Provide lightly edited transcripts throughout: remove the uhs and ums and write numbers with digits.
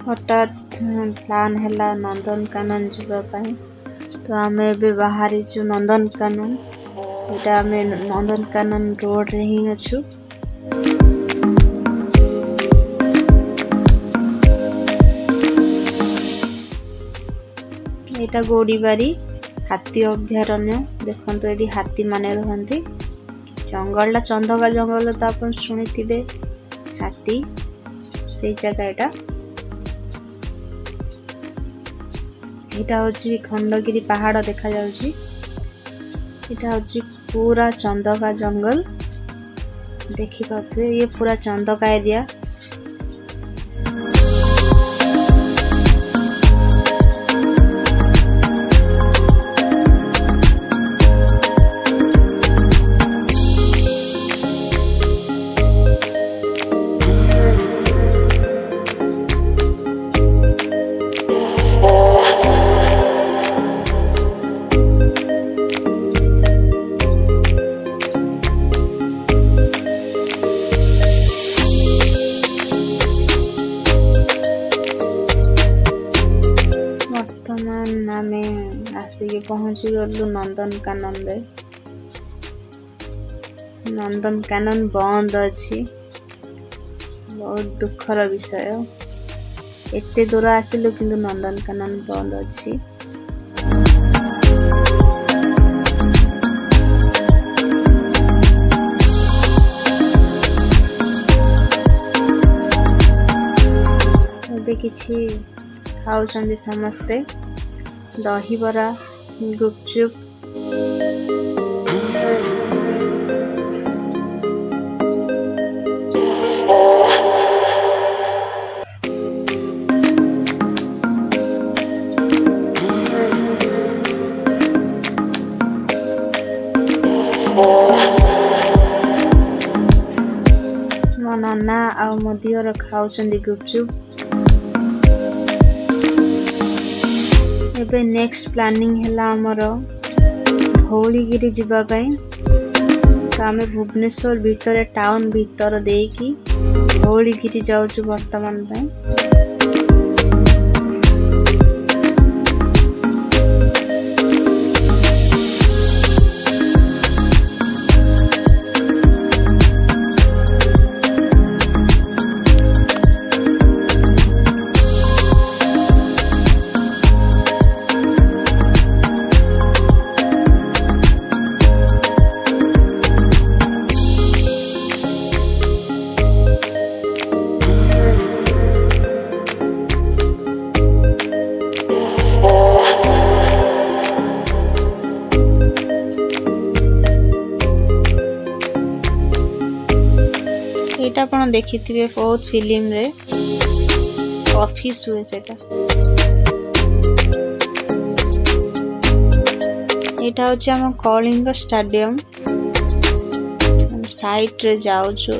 हठात प्लान है नंदनकानन जावाई तो आम ए बाहरी नंदनकानन यहाँ आम नंदनकानन रोड रे ही अच्छु। यहाँ गोड़ीबारी हाथी अभयारण्य देखो ये हाथी माने रहती जंगल चंदका जंगल तो आप शुणी थे हाथी से जगह यहाँ हूँ खंडगिरी पहाड़ देखा जाउची। यहाँ हूँ पूरा चंदका जंगल देखी पारे ये पूरा चंदका एरिया। आमे आसिक पहुँची गलु नंदनकानन रे। नंदनकानन बंद अच्छी बहुत दुखर विषय एते दूर आसिलु किंतु नंदनकानन बंद अच्छी। किछि खाउछन्ति समस्ते दहीबरा गुपचुप मो नना आ मो दियर खाउछन्ति गुपचुप। एबे नेक्स्ट प्लानिंग हैला हमर धौलीगिरी जिबाई तो आम भुवनेश्वर भीतर टाउन भीतर देकी धौलीगिरी जाऊँ वर्तमान पे। एटा आपण देखिथिबे बहुत फिल्म रे ऑफिस हुए सेटा। एटा होची हम कलिंग स्टेडियम हम साइट रे जाउछु।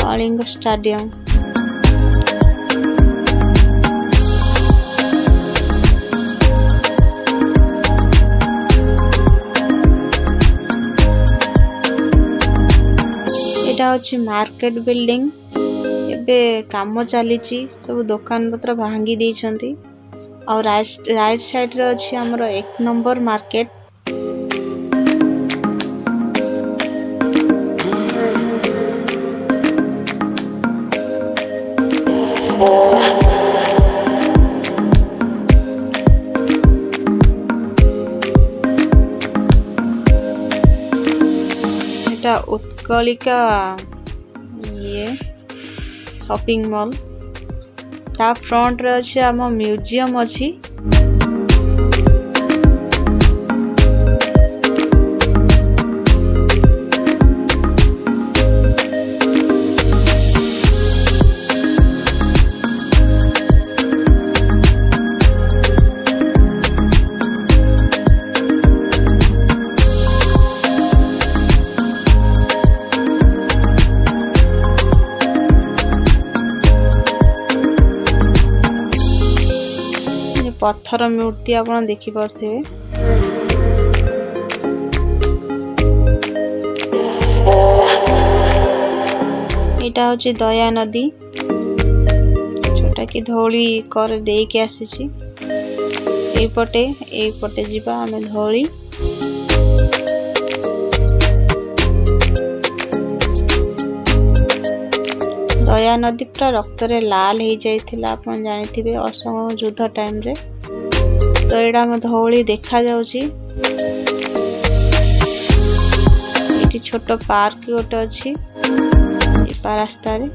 कलिंग स्टेडियम अछि मार्केट बिल्डिंग एबे काम चली सब दुकान पत्र भांगी दी छंती और राइट साइड रे अछि हमर 1 नंबर मार्केट। एटा उत्कलिका ये शॉपिंग मॉल ता फ्रंट रे अछि हम म्यूजियम अछि। पत्थर मूर्ति आप देखी पारे यहाँ हूँ दया नदी जोटा कि धौली कर देके आसी एपटे जीवा आम धौली दया नदी पूरा रक्त रे लाल हो जाइथिला आपण जानिथिबे अशोक युद्ध टाइम रे। तो एडा हम धौली देखा जाउची एटी छोट पार्क गोटे अछि रास्ता रे।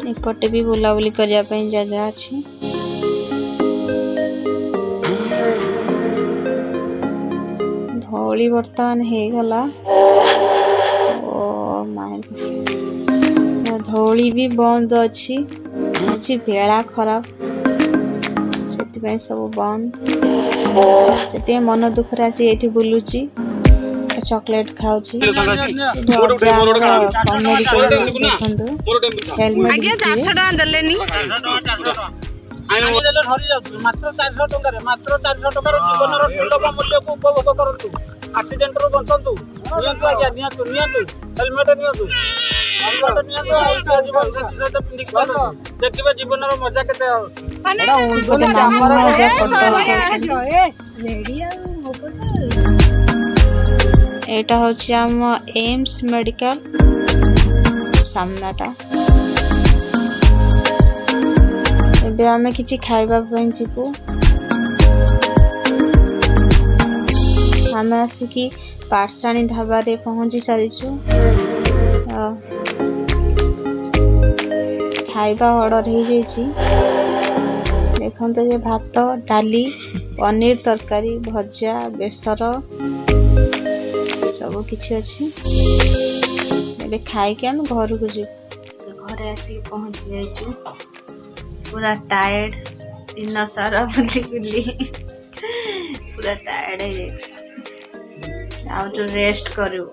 एपटे भी बुलाबुली करिया पई जगह अछि। धौली वर्तमान हे गला ओ माय धौली भी बंद अछि आज बेला खराब से सब बंद से मन दुख आसी ये बुलूची चॉकलेट खाऊची मात्र 400 टका जीवन सुलभ मूल्य को उपभोग करंतु एक्सीडेंट रो बचंतु नियंतु आज्ञा नियंतु हेलमेट नियंतु जीवन साथी पिंडिक देखिबे जीवन रो मजा केते एटा होछि हम एम्स मेडिकल सामनाटा एबे आमे किछि खाइबा पई जीवु आमे आसिकी पाठशाणी ढाबा रे पहुंची सारिछु खाइबा ऑर्डर हो जाइछि देखन तो ये भात डाली पनीर तरकारी भजा बेसर सब किछि अछि एबे खाइ के हम घर को जी घरे आसी पहुंच जाइछु पूरा टायर्ड दिन सारा बुली बुली पूरा टायर्ड है आ तो रेस्ट करू।